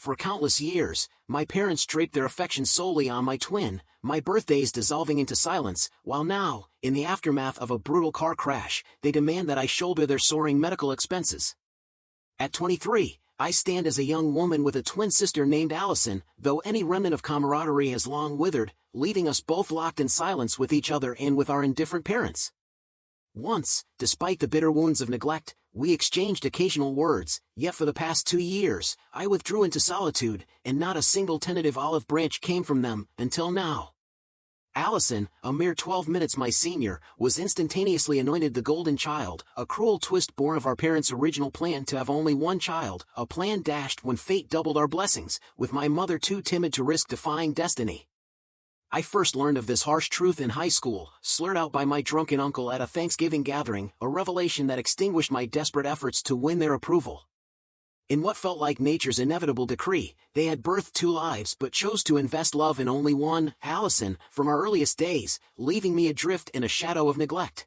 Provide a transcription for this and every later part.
For countless years, my parents draped their affection solely on my twin, my birthdays dissolving into silence, while now, in the aftermath of a brutal car crash, they demand that I shoulder their soaring medical expenses. At 23, I stand as a young woman with a twin sister named Allison, though any remnant of camaraderie has long withered, leaving us both locked in silence with each other and with our indifferent parents. Once, despite the bitter wounds of neglect, we exchanged occasional words, yet for the past 2 years, I withdrew into solitude, and not a single tentative olive branch came from them, until now. Allison, a mere 12 minutes my senior, was instantaneously anointed the golden child, a cruel twist born of our parents' original plan to have only one child, a plan dashed when fate doubled our blessings, with my mother too timid to risk defying destiny. I first learned of this harsh truth in high school, slurred out by my drunken uncle at a Thanksgiving gathering, a revelation that extinguished my desperate efforts to win their approval. In what felt like nature's inevitable decree, they had birthed 2 lives but chose to invest love in only one, Allison, from our earliest days, leaving me adrift in a shadow of neglect.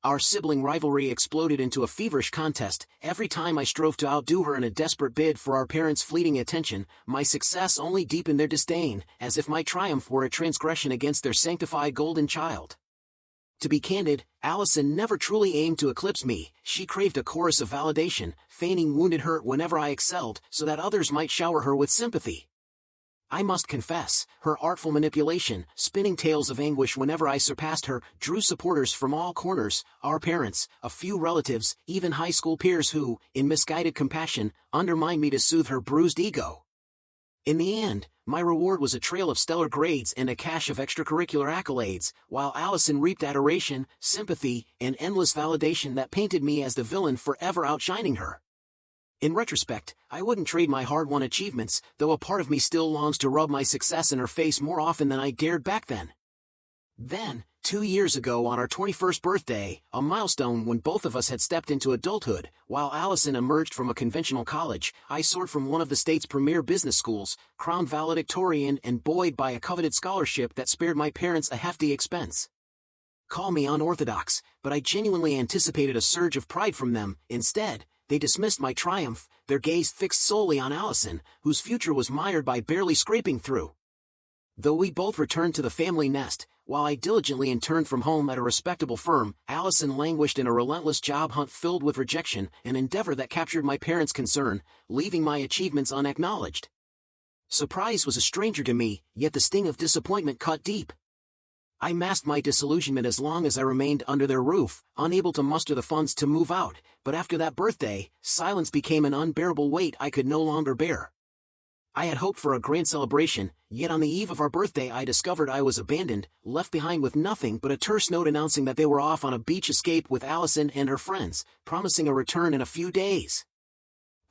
Our sibling rivalry exploded into a feverish contest. Every time I strove to outdo her in a desperate bid for our parents' fleeting attention, my success only deepened their disdain, as if my triumph were a transgression against their sanctified golden child. To be candid, Allison never truly aimed to eclipse me. She craved a chorus of validation, feigning wounded hurt whenever I excelled, so that others might shower her with sympathy. I must confess, her artful manipulation, spinning tales of anguish whenever I surpassed her, drew supporters from all corners, our parents, a few relatives, even high school peers who, in misguided compassion, undermined me to soothe her bruised ego. In the end, my reward was a trail of stellar grades and a cache of extracurricular accolades, while Allison reaped adoration, sympathy, and endless validation that painted me as the villain forever outshining her. In retrospect, I wouldn't trade my hard-won achievements, though a part of me still longs to rub my success in her face more often than I dared back then. Then, 2 years ago on our 21st birthday, a milestone when both of us had stepped into adulthood, while Allison emerged from a conventional college, I soared from one of the state's premier business schools, crowned valedictorian and buoyed by a coveted scholarship that spared my parents a hefty expense. Call me unorthodox, but I genuinely anticipated a surge of pride from them. Instead, they dismissed my triumph, their gaze fixed solely on Allison, whose future was mired by barely scraping through. Though we both returned to the family nest, while I diligently interned from home at a respectable firm, Allison languished in a relentless job hunt filled with rejection, an endeavor that captured my parents' concern, leaving my achievements unacknowledged. Surprise was a stranger to me, yet the sting of disappointment cut deep. I masked my disillusionment as long as I remained under their roof, unable to muster the funds to move out, but after that birthday, silence became an unbearable weight I could no longer bear. I had hoped for a grand celebration, yet on the eve of our birthday I discovered I was abandoned, left behind with nothing but a terse note announcing that they were off on a beach escape with Allison and her friends, promising a return in a few days.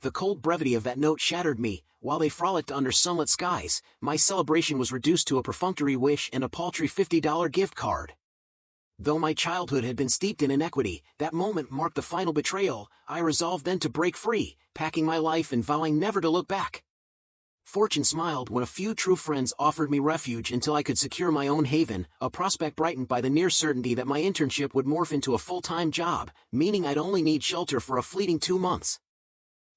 The cold brevity of that note shattered me. While they frolicked under sunlit skies, my celebration was reduced to a perfunctory wish and a paltry $50 gift card. Though my childhood had been steeped in inequity, that moment marked the final betrayal. I resolved then to break free, packing my life and vowing never to look back. Fortune smiled when a few true friends offered me refuge until I could secure my own haven, a prospect brightened by the near certainty that my internship would morph into a full-time job, meaning I'd only need shelter for a fleeting 2 months.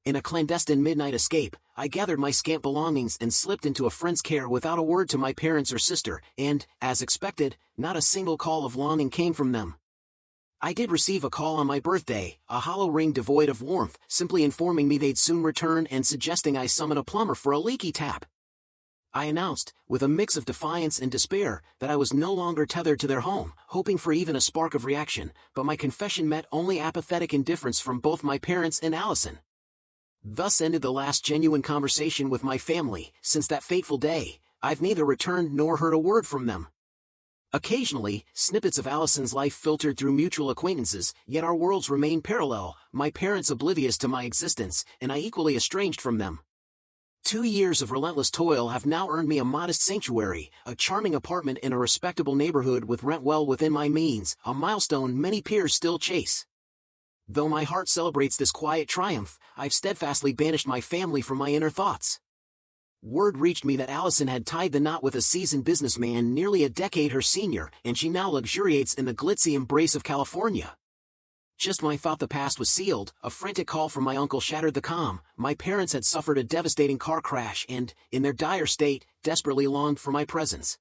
In a clandestine midnight escape, I gathered my scant belongings and slipped into a friend's care without a word to my parents or sister, and, as expected, not a single call of longing came from them. I did receive a call on my birthday, a hollow ring devoid of warmth, simply informing me they'd soon return and suggesting I summon a plumber for a leaky tap. I announced, with a mix of defiance and despair, that I was no longer tethered to their home, hoping for even a spark of reaction, but my confession met only apathetic indifference from both my parents and Allison. Thus ended the last genuine conversation with my family. Since that fateful day, I've neither returned nor heard a word from them. Occasionally, snippets of Allison's life filtered through mutual acquaintances, yet our worlds remain parallel, my parents oblivious to my existence, and I equally estranged from them. 2 years of relentless toil have now earned me a modest sanctuary, a charming apartment in a respectable neighborhood with rent well within my means, a milestone many peers still chase. Though my heart celebrates this quiet triumph, I've steadfastly banished my family from my inner thoughts. Word reached me that Allison had tied the knot with a seasoned businessman nearly a decade her senior, and she now luxuriates in the glitzy embrace of California. Just when I thought the past was sealed, a frantic call from my uncle shattered the calm. My parents had suffered a devastating car crash and, in their dire state, desperately longed for my presence.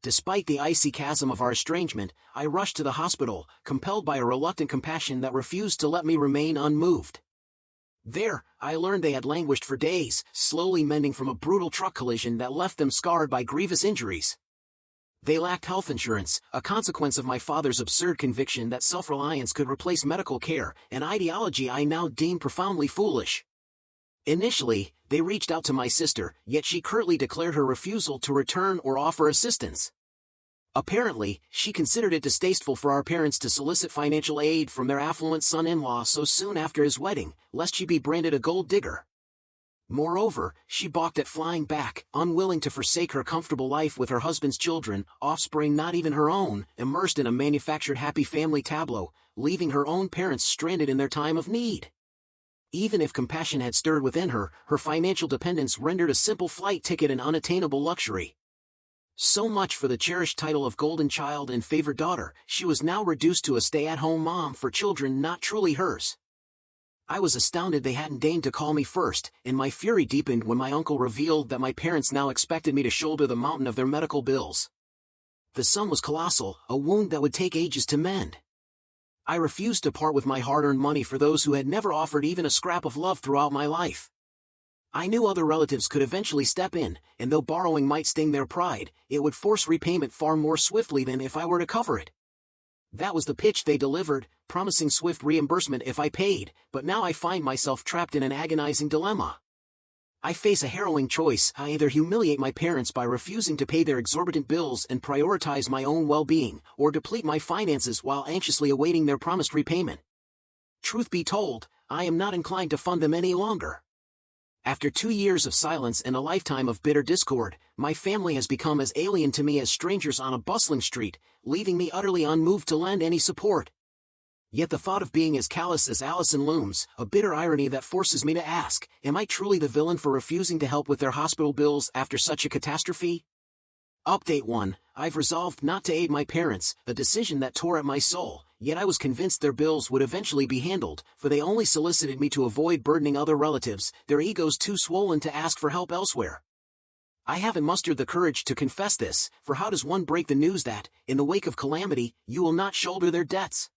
Despite the icy chasm of our estrangement, I rushed to the hospital, compelled by a reluctant compassion that refused to let me remain unmoved. There, I learned they had languished for days, slowly mending from a brutal truck collision that left them scarred by grievous injuries. They lacked health insurance, a consequence of my father's absurd conviction that self-reliance could replace medical care, an ideology I now deem profoundly foolish. Initially, they reached out to my sister, yet she curtly declared her refusal to return or offer assistance. Apparently, she considered it distasteful for our parents to solicit financial aid from their affluent son-in-law so soon after his wedding, lest she be branded a gold digger. Moreover, she balked at flying back, unwilling to forsake her comfortable life with her husband's children, offspring not even her own, immersed in a manufactured happy family tableau, leaving her own parents stranded in their time of need. Even if compassion had stirred within her, her financial dependence rendered a simple flight ticket an unattainable luxury. So much for the cherished title of golden child and favored daughter, she was now reduced to a stay-at-home mom for children not truly hers. I was astounded they hadn't deigned to call me first, and my fury deepened when my uncle revealed that my parents now expected me to shoulder the mountain of their medical bills. The sum was colossal, a wound that would take ages to mend. I refused to part with my hard-earned money for those who had never offered even a scrap of love throughout my life. I knew other relatives could eventually step in, and though borrowing might sting their pride, it would force repayment far more swiftly than if I were to cover it. That was the pitch they delivered, promising swift reimbursement if I paid, but now I find myself trapped in an agonizing dilemma. I face a harrowing choice: I either humiliate my parents by refusing to pay their exorbitant bills and prioritize my own well-being, or deplete my finances while anxiously awaiting their promised repayment. Truth be told, I am not inclined to fund them any longer. After 2 years of silence and a lifetime of bitter discord, my family has become as alien to me as strangers on a bustling street, leaving me utterly unmoved to lend any support. Yet the thought of being as callous as Allison looms, a bitter irony that forces me to ask, am I truly the villain for refusing to help with their hospital bills after such a catastrophe? Update 1. I've resolved not to aid my parents, a decision that tore at my soul, yet I was convinced their bills would eventually be handled, for they only solicited me to avoid burdening other relatives, their egos too swollen to ask for help elsewhere. I haven't mustered the courage to confess this, for how does one break the news that, in the wake of calamity, you will not shoulder their debts?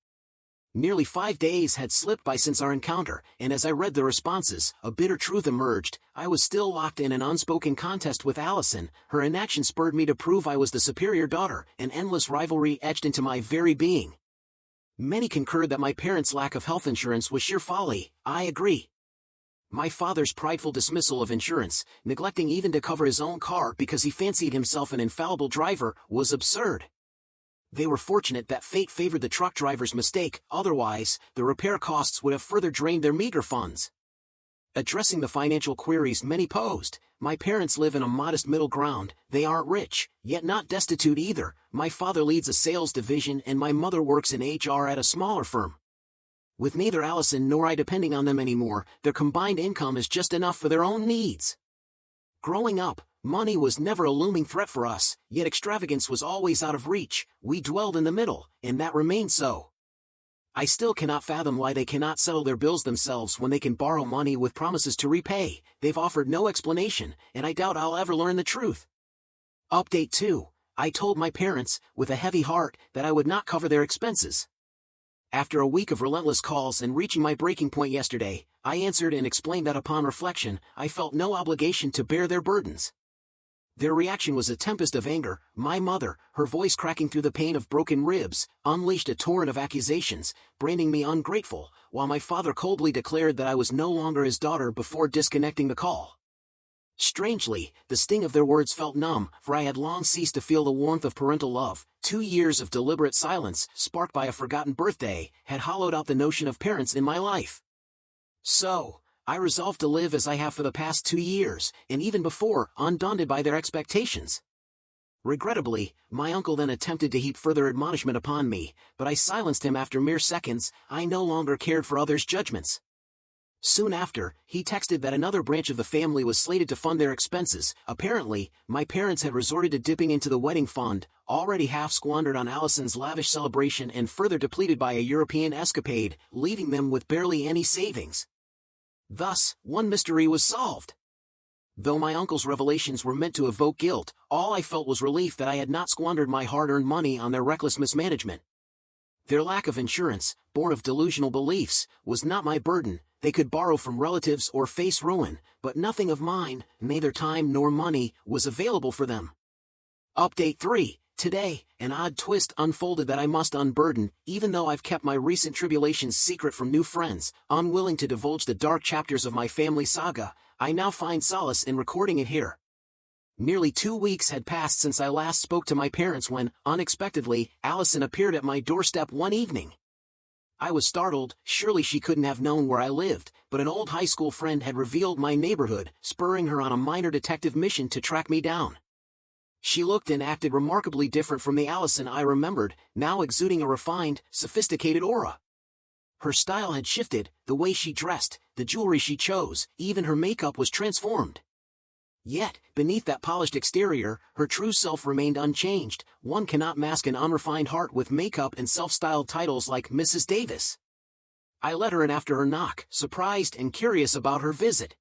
Nearly 5 days had slipped by since our encounter, and as I read the responses, a bitter truth emerged: I was still locked in an unspoken contest with Allison. Her inaction spurred me to prove I was the superior daughter, an endless rivalry etched into my very being. Many concurred that my parents' lack of health insurance was sheer folly. I agree. My father's prideful dismissal of insurance, neglecting even to cover his own car because he fancied himself an infallible driver, was absurd. They were fortunate that fate favored the truck driver's mistake, otherwise, the repair costs would have further drained their meager funds. Addressing the financial queries many posed, my parents live in a modest middle ground. They aren't rich, yet not destitute either. My father leads a sales division and my mother works in HR at a smaller firm. With neither Allison nor I depending on them anymore, their combined income is just enough for their own needs. Growing up, money was never a looming threat for us, yet extravagance was always out of reach. We dwelled in the middle, and that remained so. I still cannot fathom why they cannot settle their bills themselves when they can borrow money with promises to repay. They've offered no explanation, and I doubt I'll ever learn the truth. Update 2. I told my parents, with a heavy heart, that I would not cover their expenses. After a week of relentless calls and reaching my breaking point yesterday, I answered and explained that upon reflection, I felt no obligation to bear their burdens. Their reaction was a tempest of anger. My mother, her voice cracking through the pain of broken ribs, unleashed a torrent of accusations, branding me ungrateful, while my father coldly declared that I was no longer his daughter before disconnecting the call. Strangely, the sting of their words felt numb, for I had long ceased to feel the warmth of parental love. 2 years of deliberate silence, sparked by a forgotten birthday, had hollowed out the notion of parents in my life. So, I resolved to live as I have for the past 2 years, and even before, undaunted by their expectations. Regrettably, my uncle then attempted to heap further admonishment upon me, but I silenced him after mere seconds. I no longer cared for others' judgments. Soon after, he texted that another branch of the family was slated to fund their expenses. Apparently, my parents had resorted to dipping into the wedding fund, already half squandered on Allison's lavish celebration and further depleted by a European escapade, leaving them with barely any savings. Thus, one mystery was solved. Though my uncle's revelations were meant to evoke guilt, all I felt was relief that I had not squandered my hard-earned money on their reckless mismanagement. Their lack of insurance, born of delusional beliefs, was not my burden. They could borrow from relatives or face ruin, but nothing of mine, neither time nor money, was available for them. Update 3. Today, an odd twist unfolded that I must unburden, even though I've kept my recent tribulations secret from new friends, unwilling to divulge the dark chapters of my family saga. I now find solace in recording it here. Nearly 2 weeks had passed since I last spoke to my parents when, unexpectedly, Allison appeared at my doorstep one evening. I was startled. Surely she couldn't have known where I lived, but an old high school friend had revealed my neighborhood, spurring her on a minor detective mission to track me down. She looked and acted remarkably different from the Allison I remembered, now exuding a refined, sophisticated aura. Her style had shifted, the way she dressed, the jewelry she chose, even her makeup was transformed. Yet, beneath that polished exterior, her true self remained unchanged. One cannot mask an unrefined heart with makeup and self-styled titles like Mrs. Davis. I let her in after her knock, surprised and curious about her visit.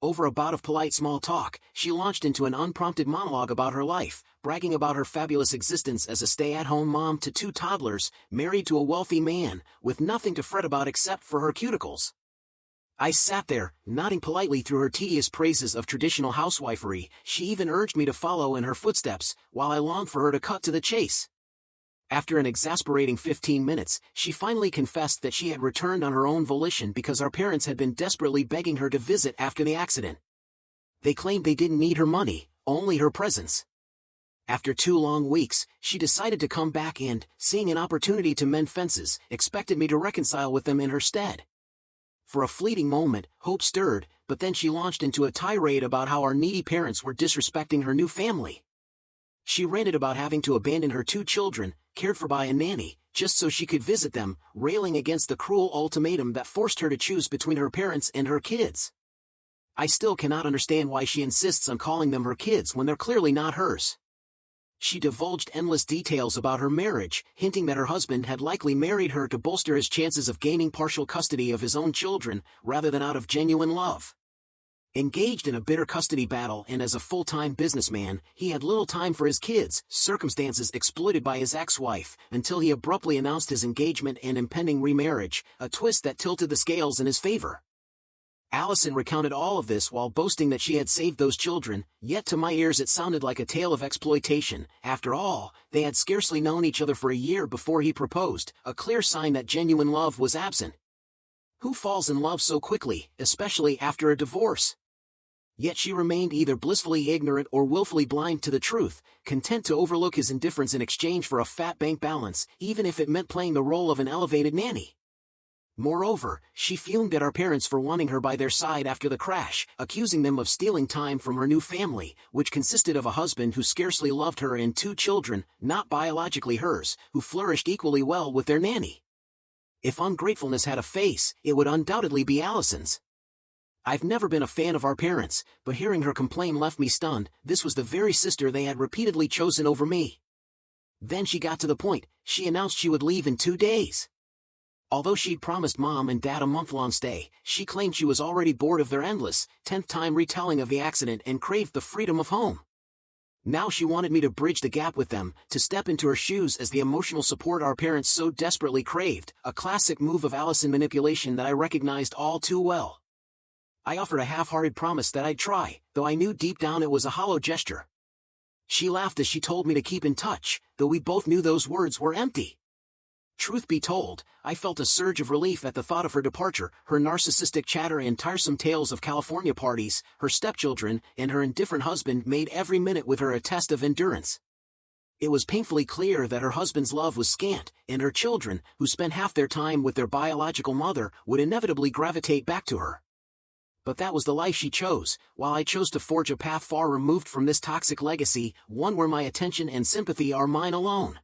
Over a bout of polite small talk, she launched into an unprompted monologue about her life, bragging about her fabulous existence as a stay-at-home mom to 2 toddlers, married to a wealthy man, with nothing to fret about except for her cuticles. I sat there, nodding politely through her tedious praises of traditional housewifery. She even urged me to follow in her footsteps, while I longed for her to cut to the chase. After an exasperating 15 minutes, she finally confessed that she had returned on her own volition because our parents had been desperately begging her to visit after the accident. They claimed they didn't need her money, only her presence. After 2 long weeks, she decided to come back and, seeing an opportunity to mend fences, expected me to reconcile with them in her stead. For a fleeting moment, hope stirred, but then she launched into a tirade about how our needy parents were disrespecting her new family. She ranted about having to abandon her 2 children, cared for by a nanny, just so she could visit them, railing against the cruel ultimatum that forced her to choose between her parents and her kids. I still cannot understand why she insists on calling them her kids when they're clearly not hers. She divulged endless details about her marriage, hinting that her husband had likely married her to bolster his chances of gaining partial custody of his own children, rather than out of genuine love. Engaged in a bitter custody battle and as a full-time businessman, he had little time for his kids, circumstances exploited by his ex-wife, until he abruptly announced his engagement and impending remarriage, a twist that tilted the scales in his favor. Allison recounted all of this while boasting that she had saved those children, yet to my ears it sounded like a tale of exploitation. After all, they had scarcely known each other for a year before he proposed, a clear sign that genuine love was absent. Who falls in love so quickly, especially after a divorce? Yet she remained either blissfully ignorant or willfully blind to the truth, content to overlook his indifference in exchange for a fat bank balance, even if it meant playing the role of an elevated nanny. Moreover, she fumed at our parents for wanting her by their side after the crash, accusing them of stealing time from her new family, which consisted of a husband who scarcely loved her and 2 children, not biologically hers, who flourished equally well with their nanny. If ungratefulness had a face, it would undoubtedly be Allison's. I've never been a fan of our parents, but hearing her complain left me stunned. This was the very sister they had repeatedly chosen over me. Then she got to the point. She announced she would leave in 2 days. Although she'd promised Mom and Dad a month-long stay, she claimed she was already bored of their endless, 10th-time retelling of the accident and craved the freedom of home. Now she wanted me to bridge the gap with them, to step into her shoes as the emotional support our parents so desperately craved, a classic move of Allison manipulation that I recognized all too well. I offered a half-hearted promise that I'd try, though I knew deep down it was a hollow gesture. She laughed as she told me to keep in touch, though we both knew those words were empty. Truth be told, I felt a surge of relief at the thought of her departure. Her narcissistic chatter and tiresome tales of California parties, her stepchildren, and her indifferent husband made every minute with her a test of endurance. It was painfully clear that her husband's love was scant, and her children, who spent half their time with their biological mother, would inevitably gravitate back to her. But that was the life she chose, while I chose to forge a path far removed from this toxic legacy, one where my attention and sympathy are mine alone.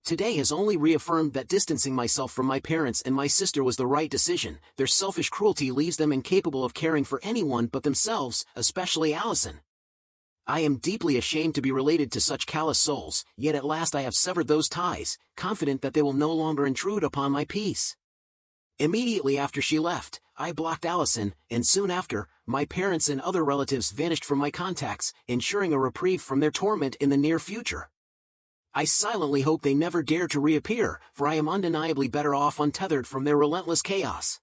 Today has only reaffirmed that distancing myself from my parents and my sister was the right decision. Their selfish cruelty leaves them incapable of caring for anyone but themselves, especially Allison. I am deeply ashamed to be related to such callous souls, yet at last I have severed those ties, confident that they will no longer intrude upon my peace. Immediately after she left, I blocked Allison, and soon after, my parents and other relatives vanished from my contacts, ensuring a reprieve from their torment in the near future. I silently hope they never dare to reappear, for I am undeniably better off untethered from their relentless chaos.